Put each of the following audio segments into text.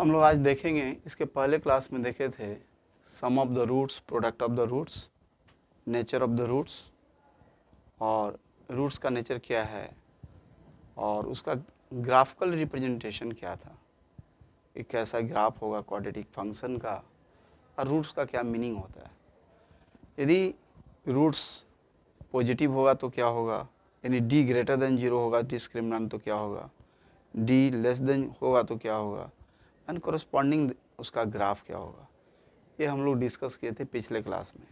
हम लोग आज देखेंगे, इसके पहले क्लास में देखे थे sum of the roots, product of the roots, nature of the roots, और रूट्स का नेचर क्या है और उसका ग्राफिकल रिप्रेजेंटेशन क्या था, एक कैसा ग्राफ होगा क्वाड्रेटिक फंक्शन का, और रूट्स का क्या मीनिंग होता है। यदि रूट्स पॉजिटिव होगा तो क्या होगा, यानी डी ग्रेटर देन जीरो होगा डिस्क्रिमिनेंट तो क्या होगा, डी लेस देन होगा तो क्या होगा, एंड कोरस्पॉन्डिंग उसका ग्राफ क्या होगा। ये हम लोग डिस्कस किए थे पिछले क्लास में।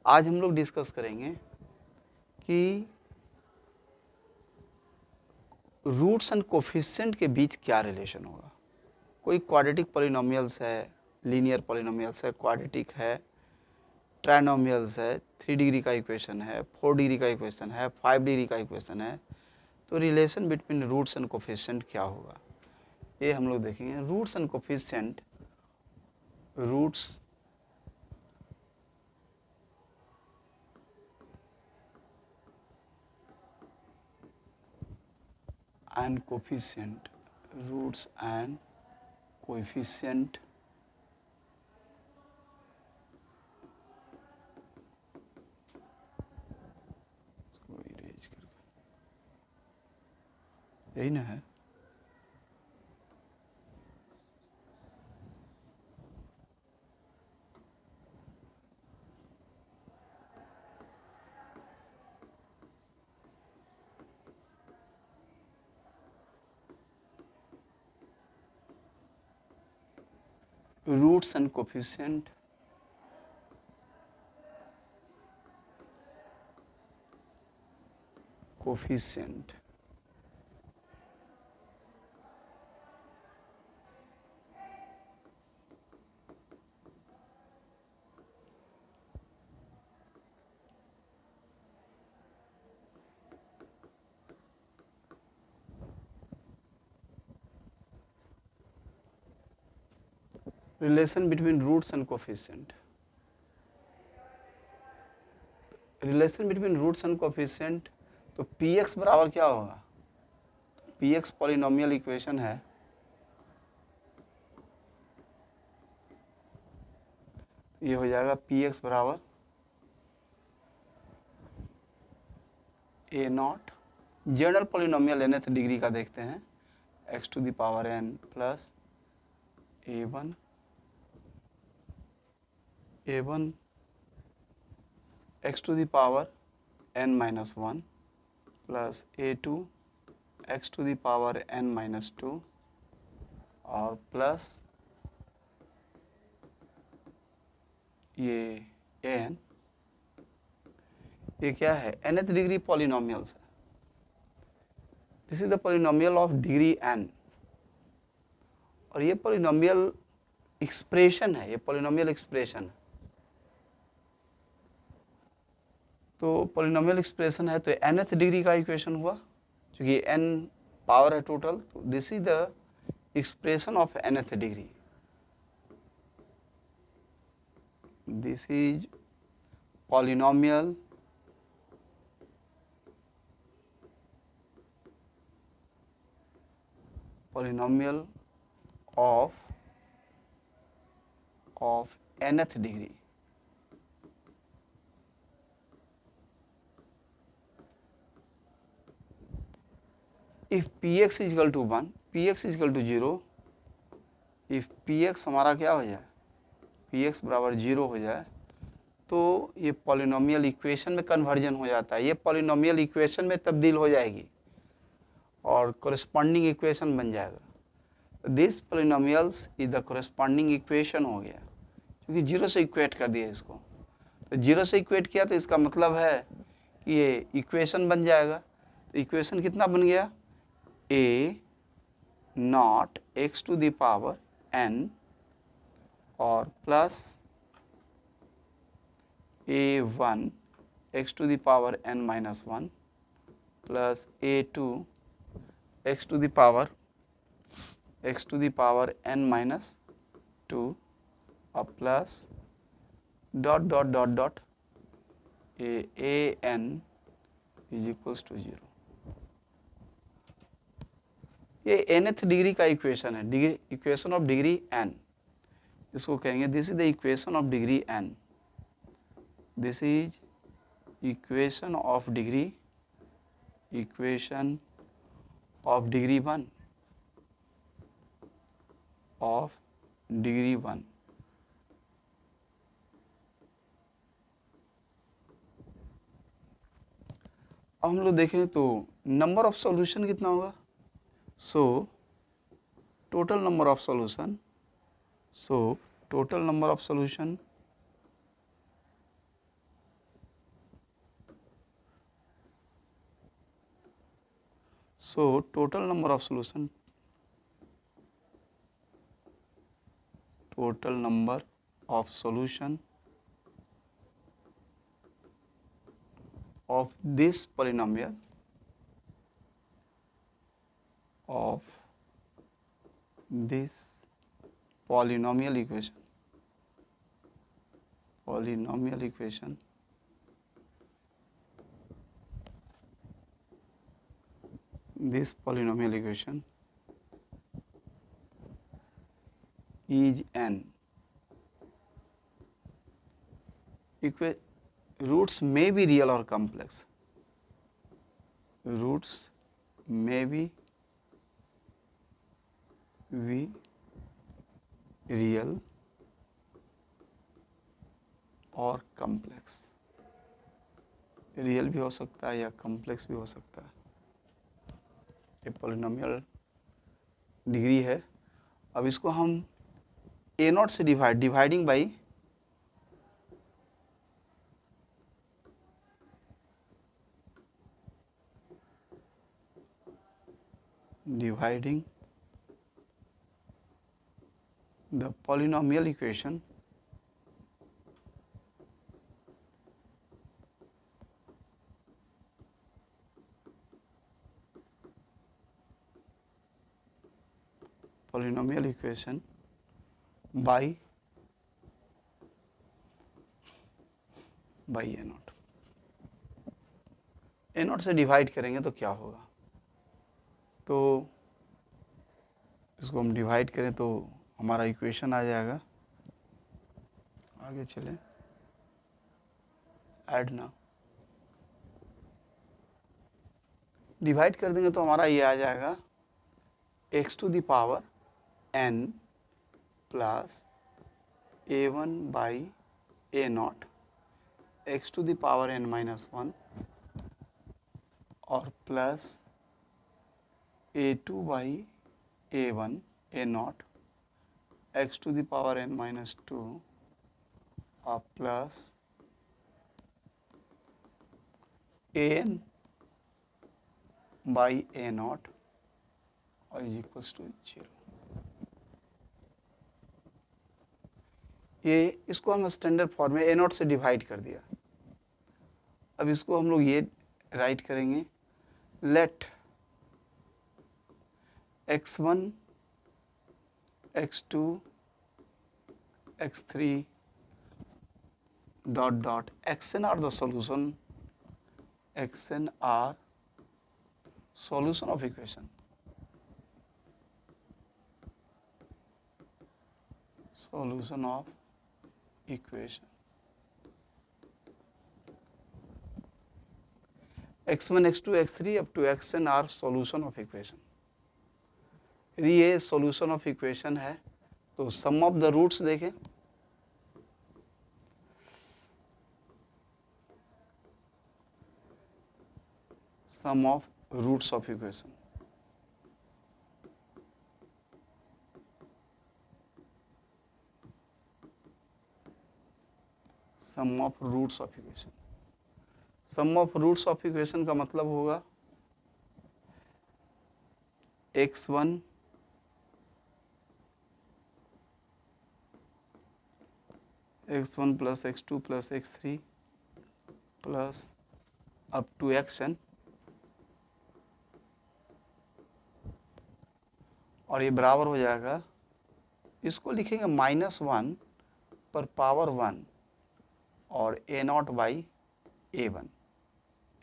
आज हम लोग डिस्कस करेंगे कि रूट्स एंड कोफिशिएंट के बीच क्या रिलेशन होगा। कोई क्वाड्रेटिक पॉलिनोमियल्स है, लीनियर पॉलिनोमियल्स है, क्वाड्रेटिक है, ट्राइनोमियल्स है, 3 डिग्री का इक्वेशन है, 4 डिग्री का इक्वेशन है, 5 डिग्री का इक्वेशन है, तो relation between roots and coefficient क्या होगा, ये हम लोग देखेंगे। Roots and coefficient, roots and coefficient, roots and coefficient इसको इरेज करके, यही ना है। Roots and coefficient, coefficient relation between roots and coefficient, relation between roots and coefficient, तो px बराबर क्या होगा, px पॉलिनोमियल इक्वेशन है, ये हो जाएगा px बराबर a nought, general polynomial nth degree का देखते हैं, x to the power n plus a1 x to the power n minus 1 plus a2 x to the power n minus 2 और plus ये an, ये क्या है, nth डिग्री पॉलिनोमियल्स है। This is the polynomial of degree n, और ये polynomial expression है, ये पॉलिनोमियल एक्सप्रेशन है। तो पॉलिनोमियल एक्सप्रेशन है तो nth डिग्री का इक्वेशन हुआ, क्योंकि n पावर है टोटल, तो this is the expression of nth degree. This is polynomial of nth degree. If px is equal to 1, px is equal to 0, if px हमारा क्या हो जाए, px बराबर 0 हो जाए, तो ये पॉलिनोमियल इक्वेशन में कन्वर्जन हो जाता है, ये पॉलिनोमियल इक्वेशन में तब्दील हो जाएगी और कोरिस्पॉन्डिंग इक्वेशन बन जाएगा। This polynomials is the corresponding equation हो गया, क्योंकि 0 से इक्वेट कर दिया इसको, तो 0 से इक्वेट किया तो इसका मतलब है कि ये इक्वेशन बन जाएगा। तो इक्वेशन कितना बन गया, a nought x to the power n और plus a1 x to the power n minus 1 plus a2 x to the power n minus 2 और plus dot dot dot dot an is equals to 0। ये nth degree का equation है, degree equation of degree n, इसको कहेंगे this is the equation of degree n, this is equation of degree, equation of degree 1, of degree 1। अब हम लोग देखें तो नंबर ऑफ सॉल्यूशन कितना होगा, so total number of solution, so total number of solution total number of solution, total number of solution of this polynomial, of this polynomial equation, polynomial equation this polynomial equation is n. Roots may be real or complex, roots may be real और complex, real भी हो सकता है या complex भी हो सकता है। ये पॉलिनोमियल डिग्री है। अब इसको हम ए नॉट से dividing by dividing the polynomial equation by A not. A not से डिवाइड करेंगे तो क्या होगा, तो इसको हम डिवाइड करें तो हमारा इक्वेशन आ जाएगा, आगे चले ऐड ना, डिवाइड कर देंगे तो हमारा ये आ जाएगा x to the power n plus a1 by a nought x to the power n minus 1 और plus a2 by a1 a nought x to the power n minus 2 और plus an by a not और is equals to 0। ये इसको हम standard form में ए not से divide कर दिया। अब इसको हम लोग ये राइट करेंगे, late x1 x2 x3 dot dot xn are the solution, xn are solution of equation, solution of equation x1 x2 x3 up to xn are solution of equation। यदि ये solution of equation है तो sum of the roots देखें, sum of roots of equation, sum of roots of equation, sum of roots of equation का मतलब होगा x1 plus x2 plus x3 plus up to xn, और ये बराबर हो जाएगा, इसको लिखेंगे -1 पर पावर 1 और ए नॉट बाई a1,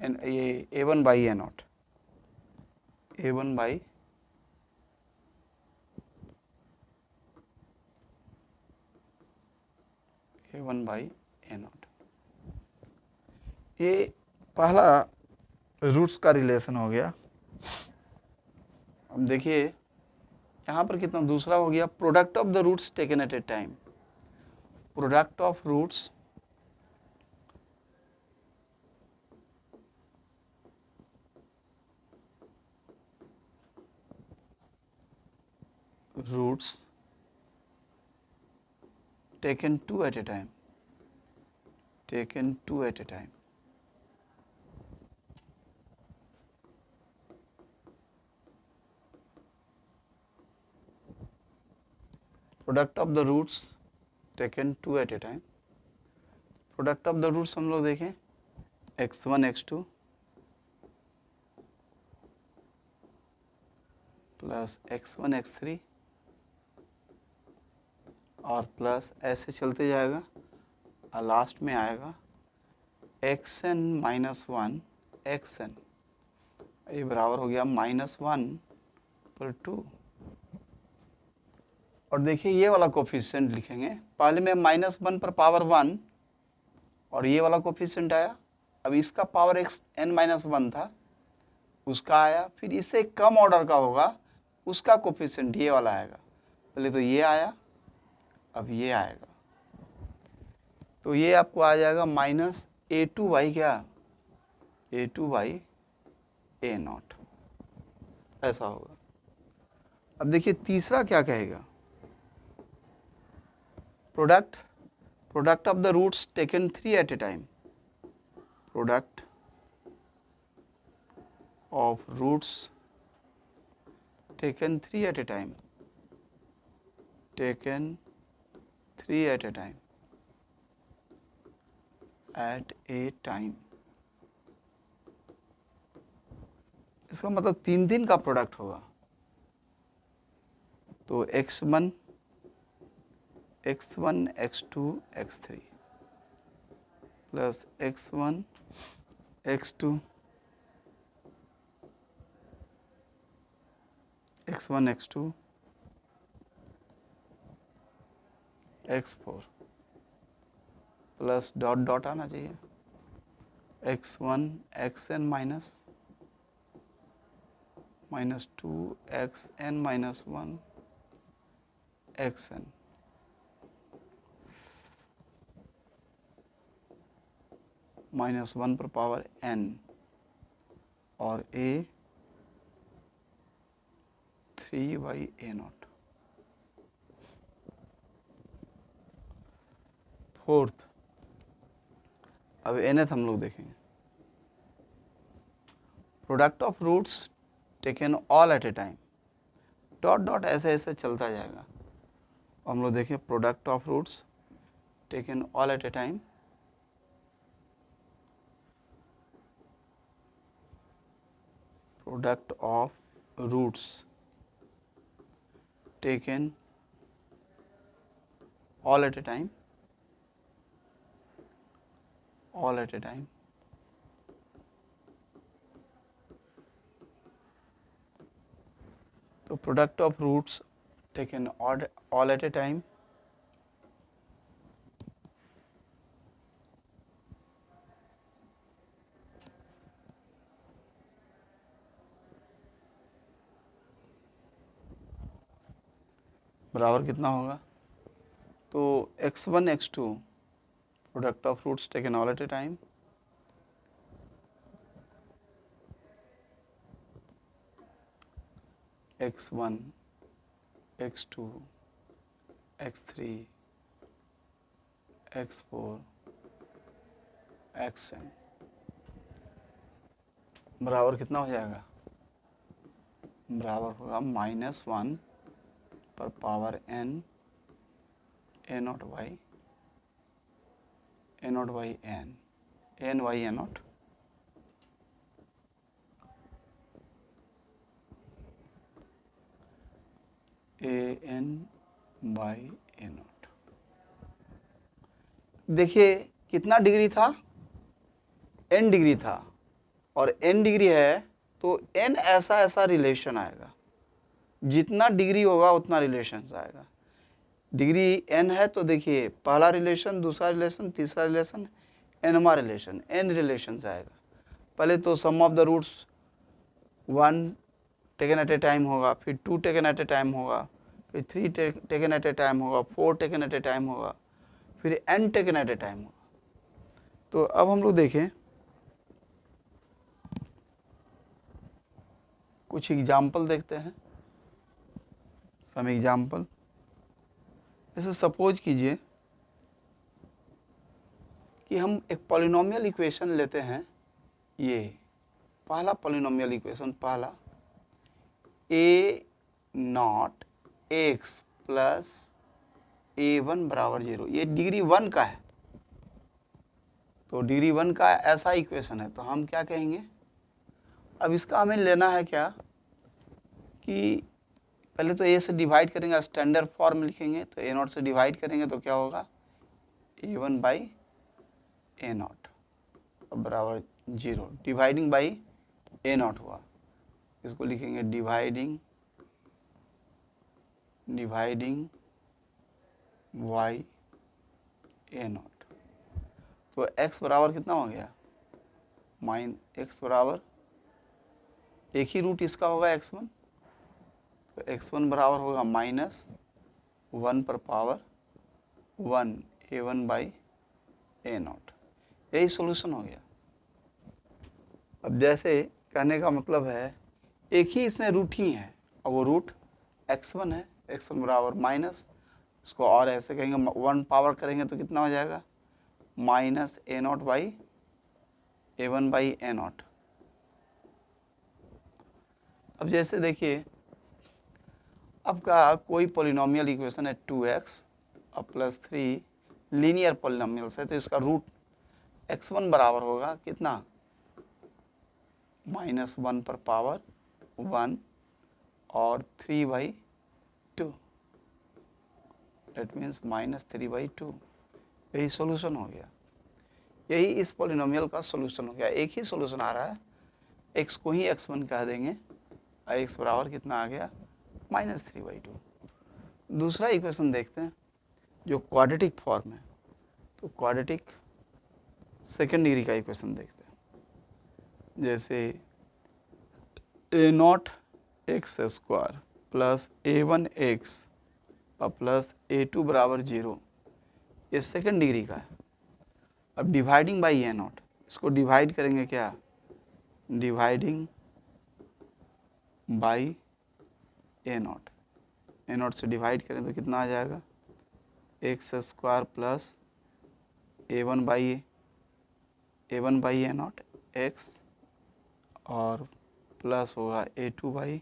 ये a1 by a not, a1 by A1 by A0। ये पहला रूट्स का रिलेशन हो गया। अब देखिए यहाँ पर कितना दूसरा हो गया, product of the roots taken at a time. Product of roots taken two at a time, taken two at a time। Product of the roots taken two at a time. Product of the roots हम लोग देखें x1 x2 plus x1 x3 और plus ऐसे चलते जाएगा और last में आएगा xn माइनस वन xn, ये बराबर हो गया -1 पर 2। और देखिए ये वाला कोफिशिएंट लिखेंगे, पहले में -1 पर पावर 1 और ये वाला कोफिशिएंट आया, अब इसका पावर n-1 था उसका आया, फिर इससे कम ऑर्डर का होगा उसका कोफिशिएंट ये वाला आएगा। पहले तो ये आया, अब ये आएगा, तो ये आपको आ जाएगा -A2 बाई क्या, A2 बाई A0, ऐसा होगा। अब देखिए तीसरा क्या कहेगा, product of the roots taken 3 at a time. Product of roots taken 3 at a time, taken 3 at a time, at a time. इसका मतलब 3 का प्रोडक्ट होगा, तो x1 x2 x3 plus x1 x2 x1 x2 x4 plus dot dot आना चाहिए x1 xn -2 xn -1 xn -1 पर power n और a 3 by A0। Fourth, अब nth हम लोग देखेंगे, product of roots taken all at a time, dot dot ऐसे ऐसे चलता जाएगा। हम लोग देखें product of roots taken all at a time, product of roots taken all at a time, all at a time, तो product of roots taken all at a time बराबर कितना होगा, तो x1 x2 product of roots taken all at a time x1 x2 x3 x4 xn बराबर कितना हो जाएगा, बराबर होगा -1 पर power n A0 by A0 by n by A0 an by A0। देखिए कितना डिग्री था, n डिग्री था और n डिग्री है तो n ऐसा रिलेशन आएगा, जितना डिग्री होगा उतना रिलेशन आएगा। डिग्री n है तो देखिए पहला रिलेशन, दूसरा रिलेशन, तीसरा रिलेशन, nवा रिलेशन, n रिलेशन आएगा। पहले तो sum of the roots 1 taken at a time होगा, फिर 2 टेकन एट ए टाइम होगा, फिर 3 टेकन एट ए टाइम होगा, 4 टेकन एट ए टाइम होगा, फिर n taken at a time होगा। तो अब हम लोग देखें कुछ एग्जाम्पल देखते हैं, सम एग्जाम्पल। जैसे सपोज कीजिए कि हम एक पॉलिनोमियल इक्वेशन लेते हैं, ये पहला पॉलिनोमियल इक्वेशन, पहला a0 x प्लस a1 बराबर 0, ये डिग्री 1 का है। तो डिग्री 1 का ऐसा इक्वेशन है तो हम क्या कहेंगे, अब इसका हमें लेना है क्या कि पहले तो a से डिवाइड करेंगे, स्टैंडर्ड फॉर्म लिखेंगे, तो a0 से डिवाइड करेंगे तो क्या होगा, a1 बाई a0 बराबर 0, डिवाइडिंग बाई a0 हुआ। इसको लिखेंगे डिवाइडिंग y a0। तो x बराबर कितना हो गया, x बराबर एक ही रूट इसका होगा x1, तो x1 बराबर होगा -1 पर पावर 1 a1 बाई a0। यही सॉल्यूशन हो गया। अब जैसे कहने का मतलब है एक ही इसमें रूट ही है और वो रूट x1 है, x1 बराबर माइनस, इसको और ऐसे कहेंगे 1 पावर करेंगे तो कितना हो जाएगा, -a0 by a1 by a0। अब जैसे देखिए अब का कोई पॉलिनोमियल इक्वेशन है 2x और प्लस 3 लीनियर पॉलिनोमियल्स है, तो इसका रूट x1 बराबर होगा कितना, -1 पर पावर 1 और 3/2, डेट मीन्स -3/2। यही सॉल्यूशन हो गया। यही इस पॉलिनोमियल का सॉल्यूशन हो गया। एक ही सॉल्यूशन आ रहा है, x को ही x1 कह देंगे और x बराबर कितना आ गया, -3/2। दूसरा इक्वेशन देखते हैं जो क्वाड्रेटिक फॉर्म है, तो क्वाड्रेटिक सेकेंड डिग्री का इक्वेशन देखते हैं। जैसे a0 x square plus a1 x और प्लस a2 बराबर 0, ये सेकेंड डिग्री का है। अब डिवाइडिंग बाई a0, इसको डिवाइड करेंगे क्या, डिवाइडिंग बाई a0 से डिवाइड करें तो कितना आ जाएगा, x square plus a1 by a0 x और प्लस होगा a2 बाई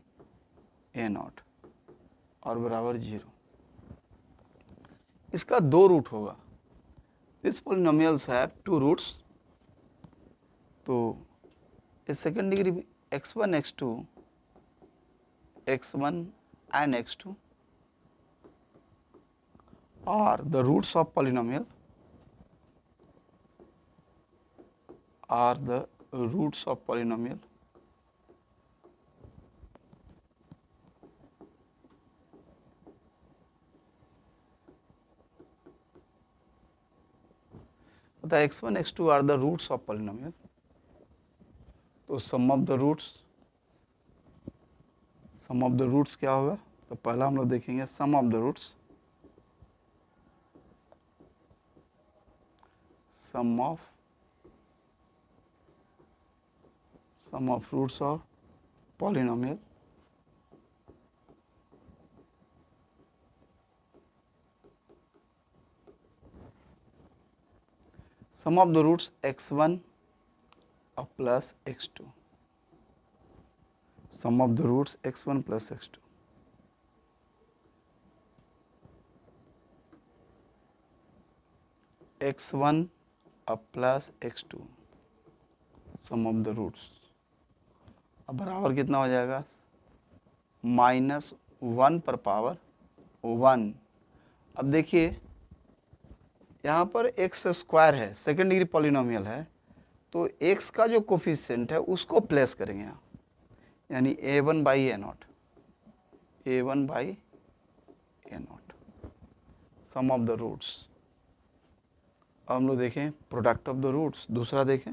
a0 और बराबर 0। इसका 2 रूट होगा। This polynomials have 2 roots. तो इस second degree x1 x2 x1 and x2 are the roots of polynomial, are the roots of polynomial the x1 x2 are the roots of polynomial। तो sum of the roots क्या होगा, तो पहला हम लोग देखेंगे sum of the roots, sum of roots of polynomial. Sum of the roots x1 और plus x2, sum of the roots x1 plus x2। x1 और plus x2 sum of the roots, अब बराबर कितना हो जाएगा, -1 पर पावर 1। अब देखिए यहाँ पर x स्क्वायर है, सेकेंड डिग्री पॉलिनोमियल है, तो x का जो कोफिशिएंट है उसको प्लेस करेंगे यहाँ, यानी a1 by a0, a1 by a0। Sum of the roots. अब हम लोग देखें प्रोडक्ट ऑफ द रूट्स। दूसरा देखें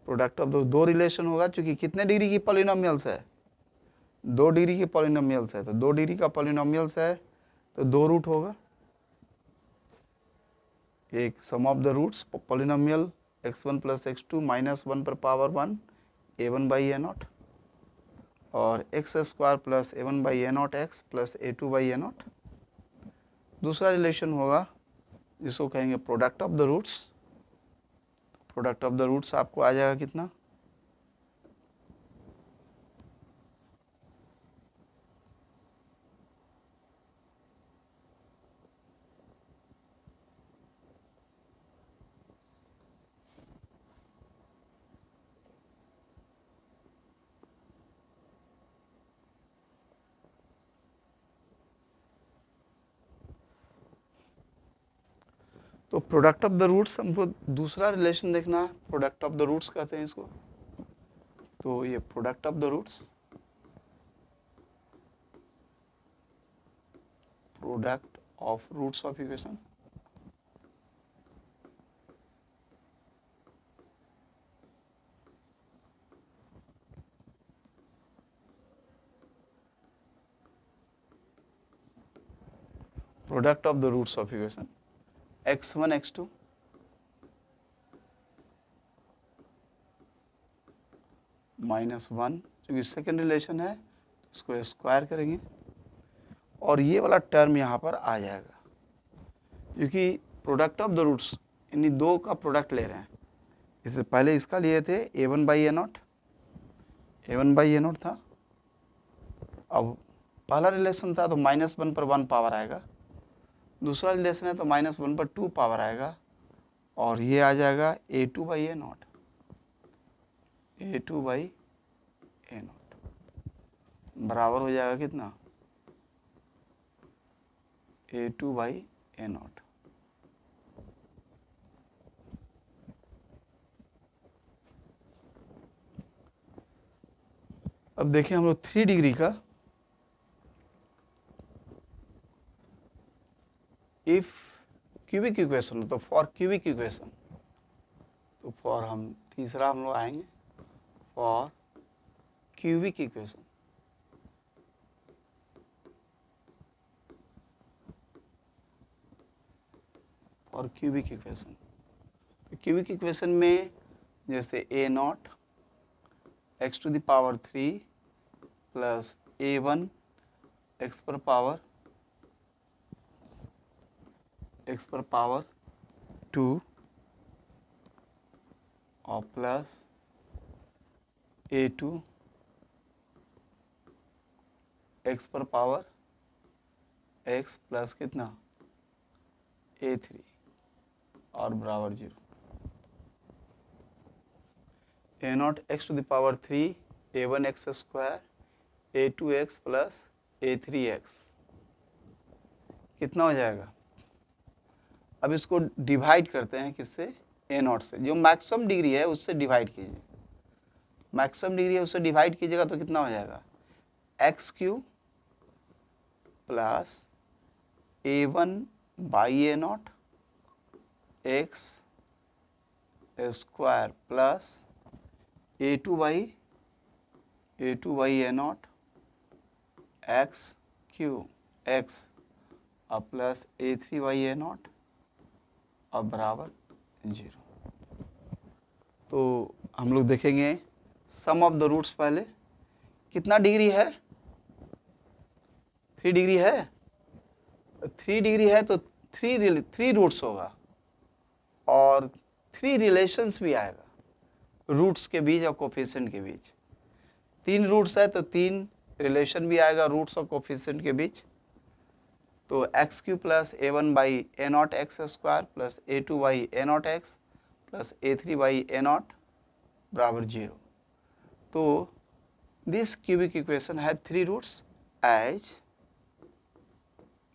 प्रोडक्ट ऑफ द, दो रिलेशन होगा, चूंकि कितने डिग्री की पॉलिनोमियल्स है, 2 डिग्री की पॉलिनोमियल्स है, तो 2 डिग्री का पॉलिनोमियल्स है तो 2 रूट होगा। एक sum of the roots polynomial x1 plus x2 minus 1 पर power 1 a1 by a not, और x square plus a1 by a not x plus a2 by a naught. दूसरा रिलेशन होगा जिसको कहेंगे product of the roots. Product of the roots आपको आ जाएगा कितना, तो प्रोडक्ट ऑफ द रूट्स हमको दूसरा रिलेशन देखना है, प्रोडक्ट ऑफ द रूट्स कहते हैं इसको। तो ये product of the roots, product of roots of equation, product of the roots of equation x1 x2 minus 1, क्योंकि सेकेंड रिलेशन है तो इसको स्क्वायर करेंगे और ये वाला टर्म यहाँ पर आ जाएगा, क्योंकि प्रोडक्ट ऑफ द रूट्स इन्हीं दो का प्रोडक्ट ले रहे हैं। इससे पहले इसका लिए थे a1 by a not, a1 by a not था। अब पहला रिलेशन था तो -1 पर 1 पावर आएगा, दूसरा रिलेशन है तो -1 पर 2 पावर आएगा, और ये आ जाएगा a2 by a not, a2 by a nought बराबर हो जाएगा कितना, a2 बाई ए नॉट। अब देखिए हम लोग 3 डिग्री का, इफ क्यूबिक इक्वेशन हो तो फॉर क्यूबिक इक्वेशन, तो फॉर हम तीसरा हम लोग आएंगे for cubic equation. For cubic equation, तो क्यूबिक इक्वेशन में जैसे a not x to the power 3 plus a1 x पर पावर 2 और प्लस a2 एक्स पर पावर x प्लस कितना a3 और बराबर 0। A not x to the power 3 a1 x square a2 x plus a3 x कितना हो जाएगा। अब इसको डिवाइड करते हैं किससे, ए नॉट से, जो मैक्सिमम डिग्री है उससे डिवाइड कीजिए, मैक्सिमम डिग्री है उससे डिवाइड कीजिएगा तो कितना हो जाएगा, x cube plus a1 by a not x square plus a2 by a not x cube x और plus a3 by a not और बराबर 0। तो हम लोग देखेंगे सम ऑफ द रूट्स। पहले कितना डिग्री है, 3 डिग्री है, 3 डिग्री है तो 3 रूट्स होगा और 3 रिलेशंस भी आएगा रूट्स के बीच और कोफिशिएंट के बीच। 3 रूट्स है तो 3 रिलेशन भी आएगा रूट्स और कोफिशिएंट के बीच। तो x cube plus a1 by a not x square plus a2 by a not x plus a3 by a nought बराबर 0। तो this cubic equation have 3 roots as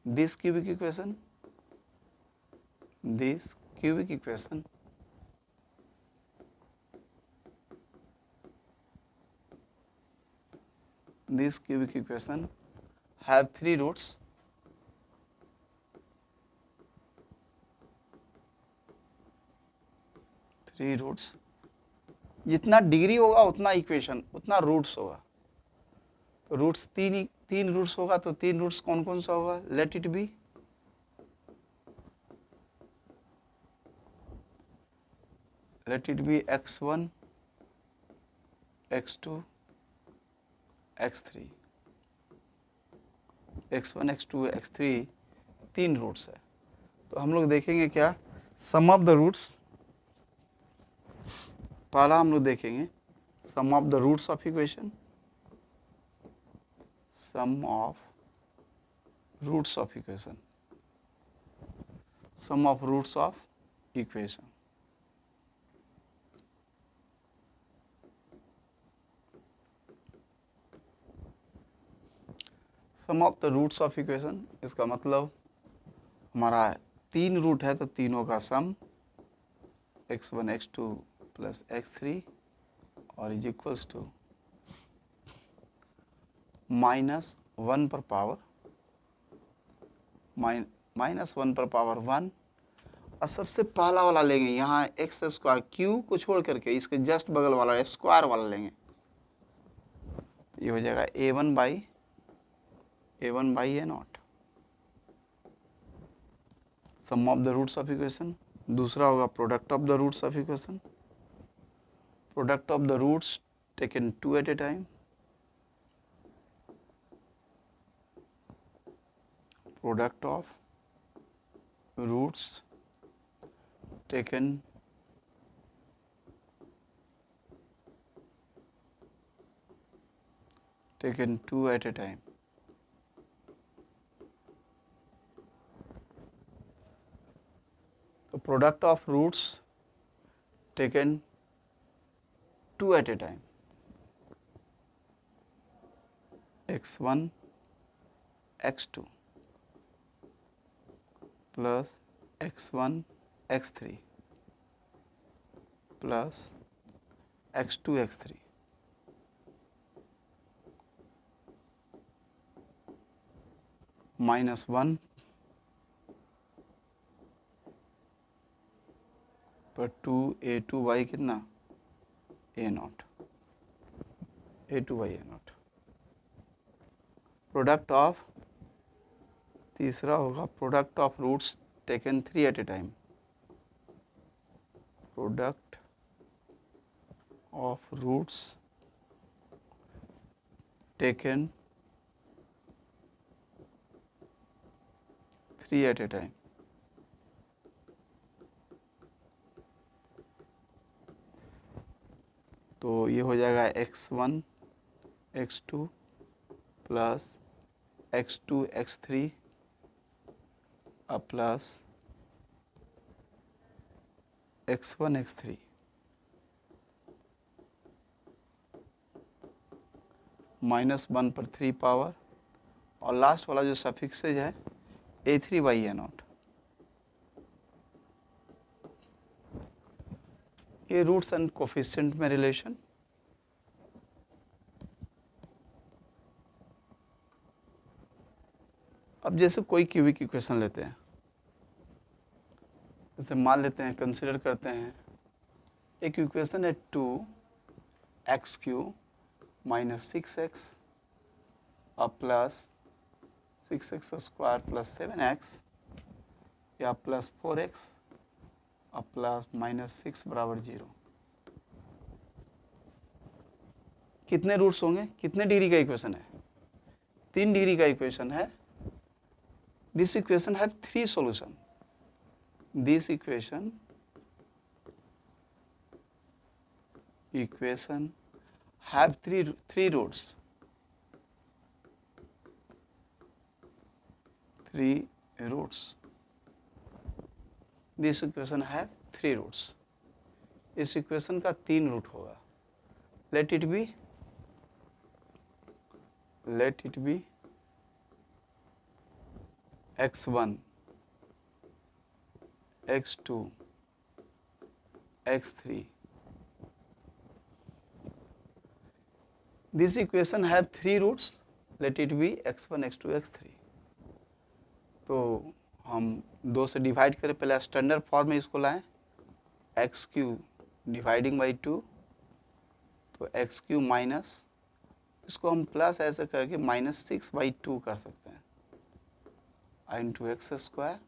this cubic equation, this cubic equation have 3 roots 3 roots, जितना degree होगा उतना equation, उतना roots होगा। तो roots तीन roots होगा, तो 3 रूट्स कौन कौन सा होगा? Let it be x1 x2 x3, x1 x2 x3 3 roots है। तो हम लोग देखेंगे क्या, सम ऑफ द रूट्स। पहला हम लोग देखेंगे sum of the roots of equation, sum of roots of equation, sum of roots of equation. Sum of the roots of equation, इसका मतलब हमारा 3 रूट है तो तीनों का सम x1 x2 प्लस x3 और इज इक्वल्स टू -1 पर पावर -1 पर पावर 1। और सबसे पहला वाला लेंगे यहाँ एक्स स्क्वायर, क्यू को छोड़ करके इसके जस्ट बगल वाला स्क्वायर वाला लेंगे, तो ये हो जाएगा a1 by a0, sum of the roots of equation. दूसरा होगा product of the roots of equation, product of the roots taken 2 at a time, product of roots taken taken 2 at a time. The product of roots taken 2 at a time. x1 x2 plus x1 x3 plus x2 x3 minus 1 पर 2a2 by कितना a0, a2 by a0। Product of, तीसरा होगा product of roots taken 3 at a time, product of roots taken 3 at a time. तो ये हो जाएगा x1 x2 plus x2 x3 अब plus x1 x3 -1 पर 3 पावर और लास्ट वाला जो सफिक्सेज है a3 बाई a0। ये रूट्स एंड कोफिशिएंट में रिलेशन। अब जैसे कोई क्यूबिक इक्वेशन लेते हैं, जैसे मान लेते हैं, कंसिडर करते हैं एक इक्वेशन है 2x³ माइनस 6x और plus 6x square plus 7x या प्लस 4x और प्लस -6 बराबर 0। कितने रूट्स होंगे, कितने डिग्री का इक्वेशन है? 3 डिग्री का इक्वेशन है। This equation have 3 solution. This equation have three roots, 3 roots। This equation have 3 roots. इस इक्वेशन का 3 रूट होगा। Let it be x1 x2 x3। This equation have 3 roots. Let it be x1 x2 x3। तो हम 2 से divide करें, पहले standard form में इसको लाएं, x³ डिवाइडिंग बाई 2, तो एक्स क्यू माइनस, इसको हम प्लस ऐसे करके -6/2 कर सकते हैं, इंटू एक्स स्क्वायर,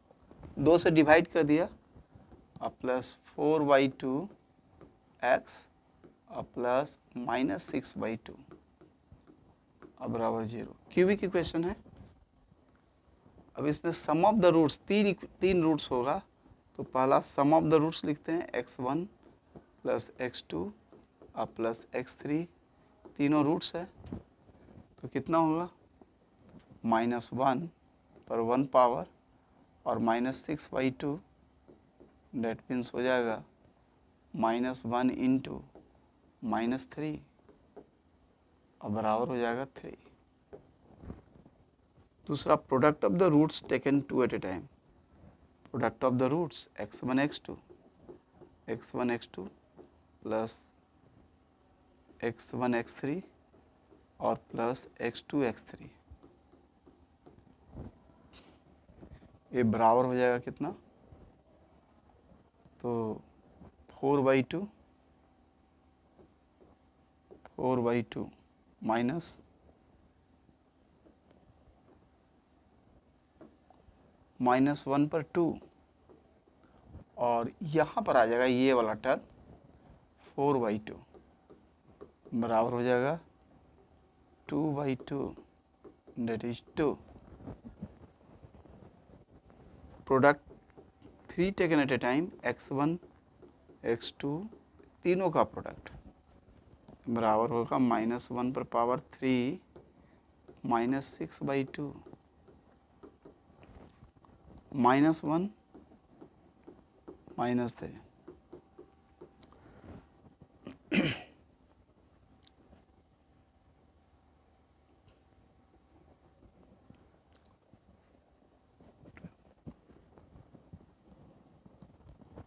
2 से डिवाइड कर दिया, अब प्लस 4/2 एक्स और प्लस -6/2 अब बराबर 0। क्यूबिक इक्वेशन है। अब इसमें सम ऑफ द रूट्स, तीन रूट्स होगा, तो पहला सम ऑफ द रूट्स लिखते हैं, x1 प्लस x2 और प्लस x3, तीनों रूट्स है, तो कितना होगा, -1 पर 1 पावर और -6/2, डेट मीन्स हो जाएगा -1 इंटू -3 और बराबर हो जाएगा 3। दूसरा, product of the roots taken 2 at a time, product of the roots x1 x2 plus x1 x3 और प्लस x2 x3, ये बराबर हो जाएगा कितना, तो 4/2 माइनस -1 पर 2, और यहाँ पर आ जाएगा ये वाला टर्म 4/2 बराबर हो जाएगा 2/2, that is 2। Product 3 taken at a time, x1 x2 तीनों का प्रोडक्ट बराबर होगा -1 पर पावर 3 -6/2, -1 -3